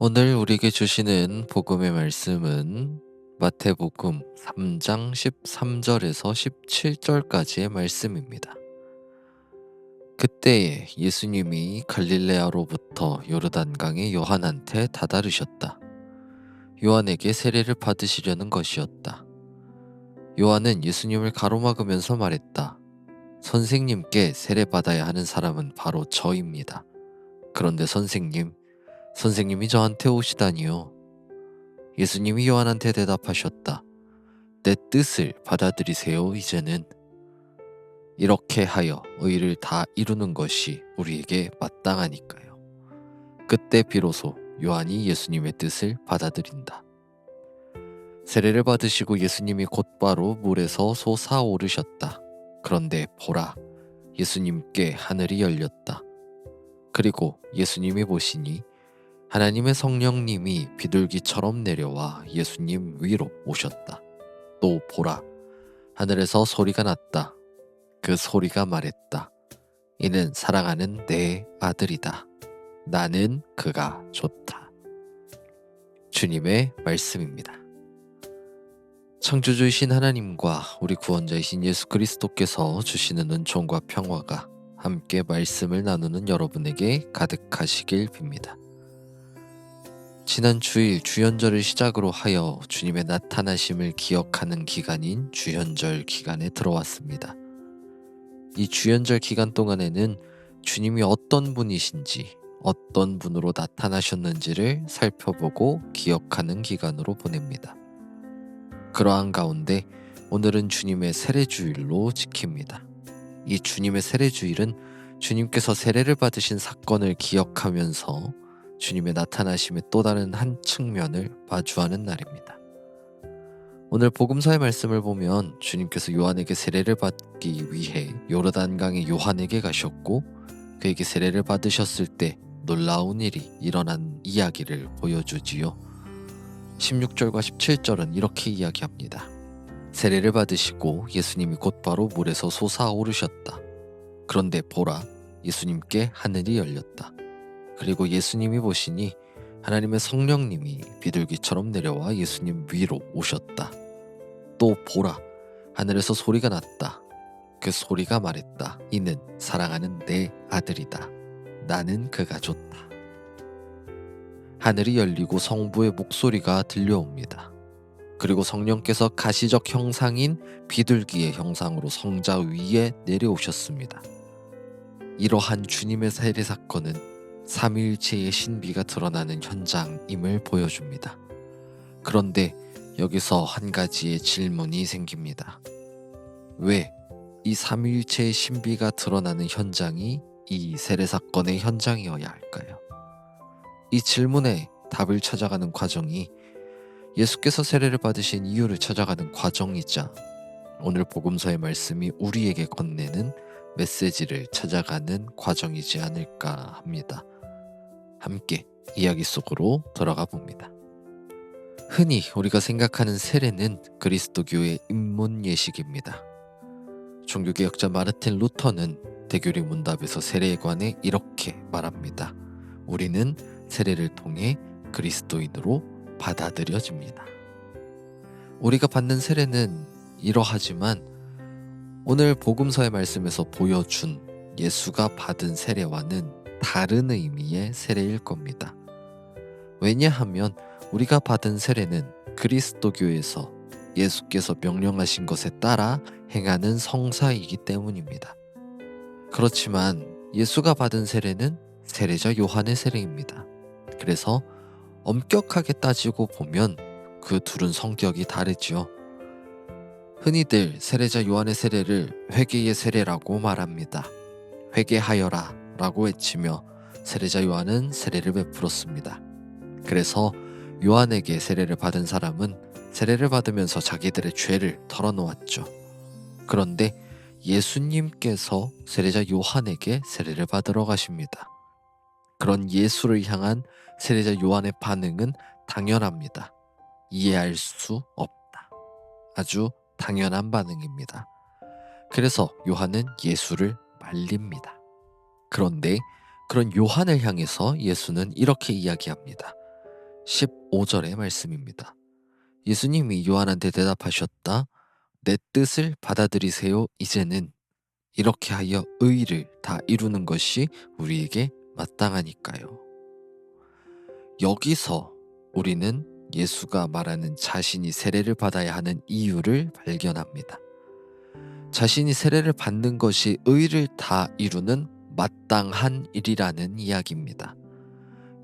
오늘 우리에게 주시는 복음의 말씀은 마태복음 3장 13절에서 17절까지의 말씀입니다. 그때에 예수님이 갈릴레아로부터 요르단강의 요한한테 다다르셨다. 요한에게 세례를 받으시려는 것이었다. 요한은 예수님을 가로막으면서 말했다. 선생님께 세례받아야 하는 사람은 바로 저입니다. 그런데 선생님이 저한테 오시다니요. 예수님이 요한한테 대답하셨다. 내 뜻을 받아들이세요, 이제는. 이렇게 하여 의를 다 이루는 것이 우리에게 마땅하니까요. 그때 비로소 요한이 예수님의 뜻을 받아들인다. 세례를 받으시고 예수님이 곧바로 물에서 솟아오르셨다. 그런데 보라, 예수님께 하늘이 열렸다. 그리고 예수님이 보시니 하나님의 성령님이 비둘기처럼 내려와 예수님 위로 오셨다. 또 보라, 하늘에서 소리가 났다. 그 소리가 말했다. 이는 사랑하는 내 아들이다. 나는 그가 좋다. 주님의 말씀입니다. 창조주이신 하나님과 우리 구원자이신 예수 그리스도께서 주시는 은총과 평화가 함께 말씀을 나누는 여러분에게 가득하시길 빕니다. 지난 주일 주연절을 시작으로 하여 주님의 나타나심을 기억하는 기간인 주연절 기간에 들어왔습니다. 이 주연절 기간 동안에는 주님이 어떤 분이신지, 어떤 분으로 나타나셨는지를 살펴보고 기억하는 기간으로 보냅니다. 그러한 가운데 오늘은 주님의 세례주일로 지킵니다. 이 주님의 세례주일은 주님께서 세례를 받으신 사건을 기억하면서 주님의 나타나심의 또 다른 한 측면을 마주하는 날입니다. 오늘 복음서의 말씀을 보면 주님께서 요한에게 세례를 받기 위해 요르단강의 요한에게 가셨고 그에게 세례를 받으셨을 때 놀라운 일이 일어난 이야기를 보여주지요. 16절과 17절은 이렇게 이야기합니다. 세례를 받으시고 예수님이 곧바로 물에서 솟아오르셨다. 그런데 보라, 예수님께 하늘이 열렸다. 그리고 예수님이 보시니 하나님의 성령님이 비둘기처럼 내려와 예수님 위로 오셨다. 또 보라, 하늘에서 소리가 났다. 그 소리가 말했다. 이는 사랑하는 내 아들이다. 나는 그가 좋다. 하늘이 열리고 성부의 목소리가 들려옵니다. 그리고 성령께서 가시적 형상인 비둘기의 형상으로 성자 위에 내려오셨습니다. 이러한 주님의 세례 사건은 삼위일체의 신비가 드러나는 현장임을 보여줍니다. 그런데 여기서 한 가지의 질문이 생깁니다. 왜 이 삼위일체의 신비가 드러나는 현장이 이 세례 사건의 현장이어야 할까요? 이 질문에 답을 찾아가는 과정이 예수께서 세례를 받으신 이유를 찾아가는 과정이자 오늘 복음서의 말씀이 우리에게 건네는 메시지를 찾아가는 과정이지 않을까 합니다. 함께 이야기 속으로 들어가 봅니다. 흔히 우리가 생각하는 세례는 그리스도교의 입문 예식입니다. 종교개혁자 마르틴 루터는 대교리 문답에서 세례에 관해 이렇게 말합니다. 우리는 세례를 통해 그리스도인으로 받아들여집니다. 우리가 받는 세례는 이러하지만 오늘 복음서의 말씀에서 보여준 예수가 받은 세례와는 다른 의미의 세례일 겁니다. 왜냐하면 우리가 받은 세례는 그리스도교에서 예수께서 명령하신 것에 따라 행하는 성사이기 때문입니다. 그렇지만 예수가 받은 세례는 세례자 요한의 세례입니다. 그래서 엄격하게 따지고 보면 그 둘은 성격이 다르죠. 흔히들 세례자 요한의 세례를 회개의 세례라고 말합니다. 회개하여라 라고 외치며 세례자 요한은 세례를 베풀었습니다. 그래서 요한에게 세례를 받은 사람은 세례를 받으면서 자기들의 죄를 털어놓았죠. 그런데 예수님께서 세례자 요한에게 세례를 받으러 가십니다. 그런 예수를 향한 세례자 요한의 반응은 당연합니다. 이해할 수 없다. 아주 당연한 반응입니다. 그래서 요한은 예수를 말립니다. 그런데 그런 요한을 향해서 예수는 이렇게 이야기합니다. 15절의 말씀입니다. 예수님이 요한한테 대답하셨다. 내 뜻을 받아들이세요. 이제는 이렇게 하여 의를 다 이루는 것이 우리에게 마땅하니까요. 여기서 우리는 예수가 말하는 자신이 세례를 받아야 하는 이유를 발견합니다. 자신이 세례를 받는 것이 의를 다 이루는 마땅한 일이라는 이야기입니다.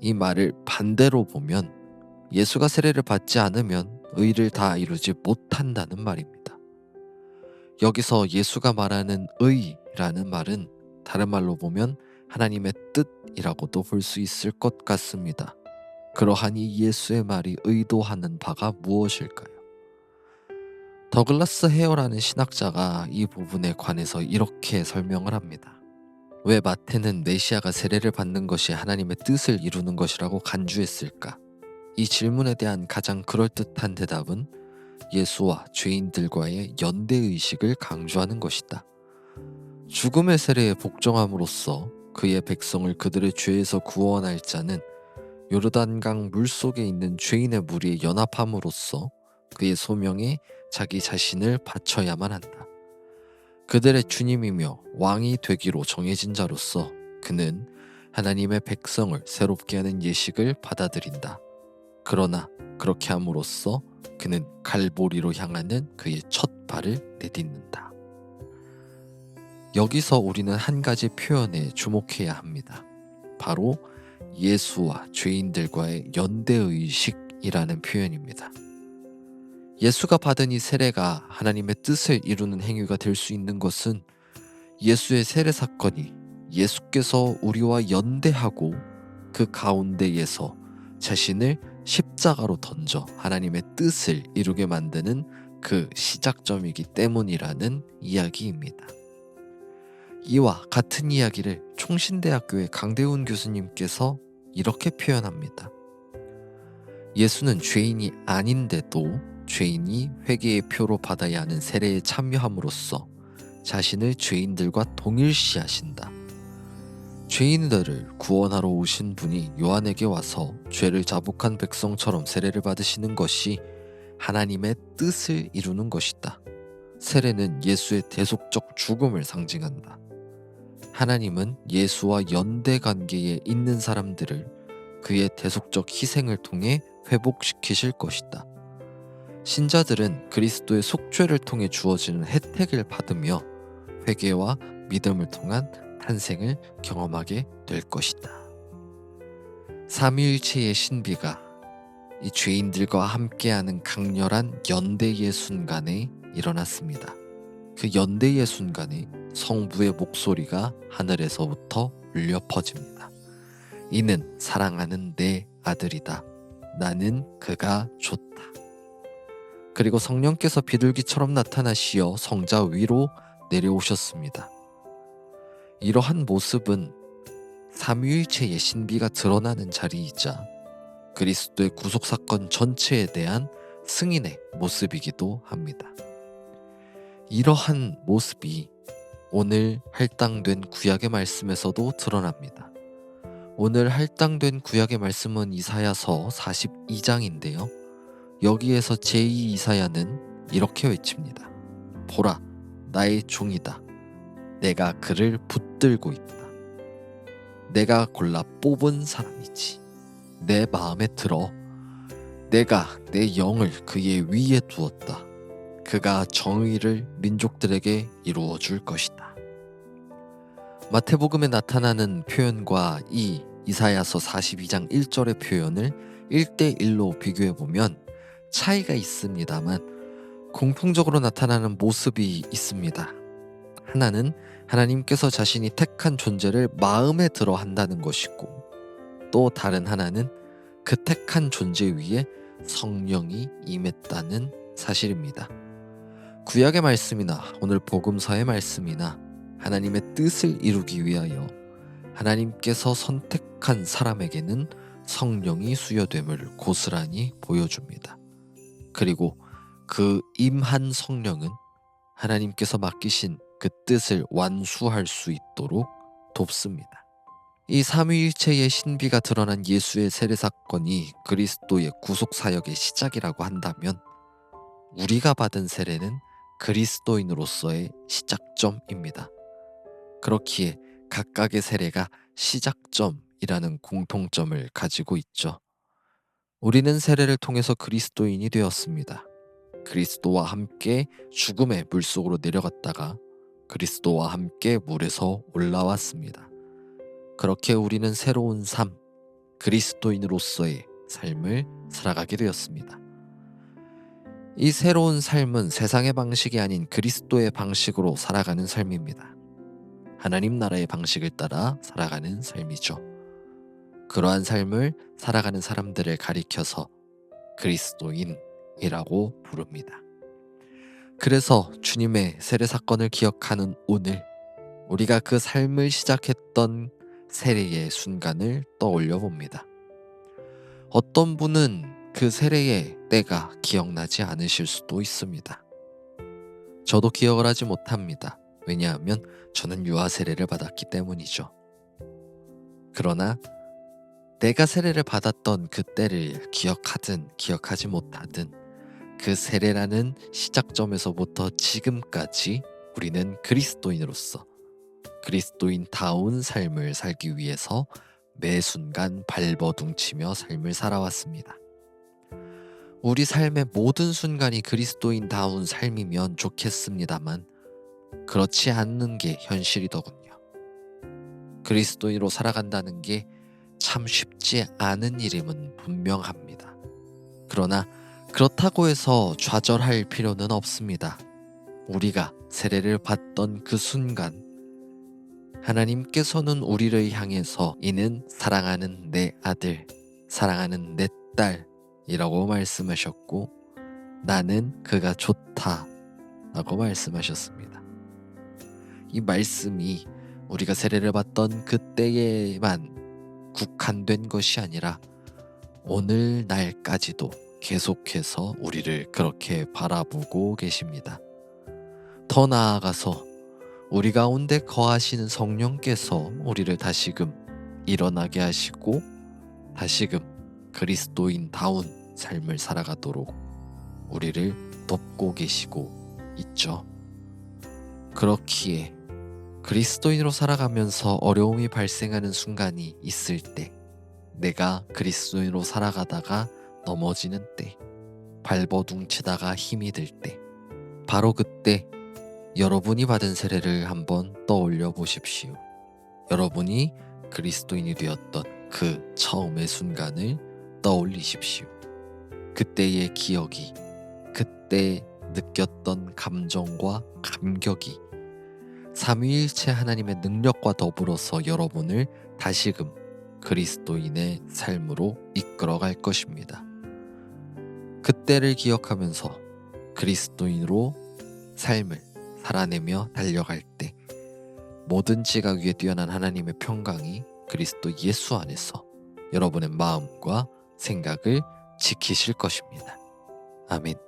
이 말을 반대로 보면 예수가 세례를 받지 않으면 의를 다 이루지 못한다는 말입니다. 여기서 예수가 말하는 의라는 말은 다른 말로 보면 하나님의 뜻이라고도 볼 수 있을 것 같습니다. 그러하니 예수의 말이 의도하는 바가 무엇일까요? 더글라스 헤어라는 신학자가 이 부분에 관해서 이렇게 설명을 합니다. 왜 마태는 메시아가 세례를 받는 것이 하나님의 뜻을 이루는 것이라고 간주했을까? 이 질문에 대한 가장 그럴듯한 대답은 예수와 죄인들과의 연대의식을 강조하는 것이다. 죽음의 세례에 복종함으로써 그의 백성을 그들의 죄에서 구원할 자는 요르단강 물속에 있는 죄인의 무리에 연합함으로써 그의 소명에 자기 자신을 바쳐야만 한다. 그들의 주님이며 왕이 되기로 정해진 자로서 그는 하나님의 백성을 새롭게 하는 예식을 받아들인다. 그러나 그렇게 함으로써 그는 갈보리로 향하는 그의 첫 발을 내딛는다. 여기서 우리는 한 가지 표현에 주목해야 합니다. 바로 예수와 죄인들과의 연대의식이라는 표현입니다. 예수가 받은 이 세례가 하나님의 뜻을 이루는 행위가 될 수 있는 것은 예수의 세례 사건이 예수께서 우리와 연대하고 그 가운데에서 자신을 십자가로 던져 하나님의 뜻을 이루게 만드는 그 시작점이기 때문이라는 이야기입니다. 이와 같은 이야기를 총신대학교의 강대훈 교수님께서 이렇게 표현합니다. 예수는 죄인이 아닌데도 죄인이 회개의 표로 받아야 하는 세례에 참여함으로써 자신을 죄인들과 동일시하신다. 죄인들을 구원하러 오신 분이 요한에게 와서 죄를 자복한 백성처럼 세례를 받으시는 것이 하나님의 뜻을 이루는 것이다. 세례는 예수의 대속적 죽음을 상징한다. 하나님은 예수와 연대 관계에 있는 사람들을 그의 대속적 희생을 통해 회복시키실 것이다. 신자들은 그리스도의 속죄를 통해 주어지는 혜택을 받으며 회개와 믿음을 통한 탄생을 경험하게 될 것이다. 삼위일체의 신비가 이 죄인들과 함께하는 강렬한 연대의 순간에 일어났습니다. 그 연대의 순간에 성부의 목소리가 하늘에서부터 울려 퍼집니다. 이는 사랑하는 내 아들이다. 나는 그가 좋다. 그리고 성령께서 비둘기처럼 나타나시어 성자 위로 내려오셨습니다. 이러한 모습은 삼위일체의 신비가 드러나는 자리이자 그리스도의 구속사건 전체에 대한 승인의 모습이기도 합니다. 이러한 모습이 오늘 할당된 구약의 말씀에서도 드러납니다. 오늘 할당된 구약의 말씀은 이사야서 42장인데요. 여기에서 제2 이사야는 이렇게 외칩니다. 보라, 나의 종이다. 내가 그를 붙들고 있다. 내가 골라 뽑은 사람이지. 내 마음에 들어. 내가 내 영을 그의 위에 두었다. 그가 정의를 민족들에게 이루어 줄 것이다. 마태복음에 나타나는 표현과 이 이사야서 42장 1절의 표현을 1대1로 비교해보면 차이가 있습니다만 공통적으로 나타나는 모습이 있습니다. 하나는 하나님께서 자신이 택한 존재를 마음에 들어 한다는 것이고, 또 다른 하나는 그 택한 존재 위에 성령이 임했다는 사실입니다. 구약의 말씀이나 오늘 복음서의 말씀이나 하나님의 뜻을 이루기 위하여 하나님께서 선택한 사람에게는 성령이 수여됨을 고스란히 보여줍니다. 그리고 그 임한 성령은 하나님께서 맡기신 그 뜻을 완수할 수 있도록 돕습니다. 이 삼위일체의 신비가 드러난 예수의 세례 사건이 그리스도의 구속 사역의 시작이라고 한다면 우리가 받은 세례는 그리스도인으로서의 시작점입니다. 그렇기에 각각의 세례가 시작점이라는 공통점을 가지고 있죠. 우리는 세례를 통해서 그리스도인이 되었습니다. 그리스도와 함께 죽음의 물속으로 내려갔다가 그리스도와 함께 물에서 올라왔습니다. 그렇게 우리는 새로운 삶, 그리스도인으로서의 삶을 살아가게 되었습니다. 이 새로운 삶은 세상의 방식이 아닌 그리스도의 방식으로 살아가는 삶입니다. 하나님 나라의 방식을 따라 살아가는 삶이죠. 그러한 삶을 살아가는 사람들을 가리켜서 그리스도인이라고 부릅니다. 그래서 주님의 세례 사건을 기억하는 오늘, 우리가 그 삶을 시작했던 세례의 순간을 떠올려 봅니다. 어떤 분은 그 세례의 때가 기억나지 않으실 수도 있습니다. 저도 기억을 하지 못합니다. 왜냐하면 저는 유아 세례를 받았기 때문이죠. 그러나 내가 세례를 받았던 그 때를 기억하든 기억하지 못하든 그 세례라는 시작점에서부터 지금까지 우리는 그리스도인으로서 그리스도인다운 삶을 살기 위해서 매 순간 발버둥치며 삶을 살아왔습니다. 우리 삶의 모든 순간이 그리스도인다운 삶이면 좋겠습니다만 그렇지 않는 게 현실이더군요. 그리스도인으로 살아간다는 게 참 쉽지 않은 일임은 분명합니다. 그러나 그렇다고 해서 좌절할 필요는 없습니다. 우리가 세례를 받던 그 순간 하나님께서는 우리를 향해서 이는 사랑하는 내 아들, 사랑하는 내 딸이라고 말씀하셨고 나는 그가 좋다 라고 말씀하셨습니다. 이 말씀이 우리가 세례를 받던 그때에만 국한된 것이 아니라 오늘날까지도 계속해서 우리를 그렇게 바라보고 계십니다. 더 나아가서 우리 가운데 거하시는 성령께서 우리를 다시금 일어나게 하시고 다시금 그리스도인다운 삶을 살아가도록 우리를 돕고 계시고 있죠. 그렇기에 그리스도인으로 살아가면서 어려움이 발생하는 순간이 있을 때, 내가 그리스도인으로 살아가다가 넘어지는 때, 발버둥치다가 힘이 들 때, 바로 그때 여러분이 받은 세례를 한번 떠올려 보십시오. 여러분이 그리스도인이 되었던 그 처음의 순간을 떠올리십시오. 그때의 기억이, 그때 느꼈던 감정과 감격이 삼위일체 하나님의 능력과 더불어서 여러분을 다시금 그리스도인의 삶으로 이끌어갈 것입니다. 그때를 기억하면서 그리스도인으로 삶을 살아내며 달려갈 때 모든 지각 위에 뛰어난 하나님의 평강이 그리스도 예수 안에서 여러분의 마음과 생각을 지키실 것입니다. 아멘.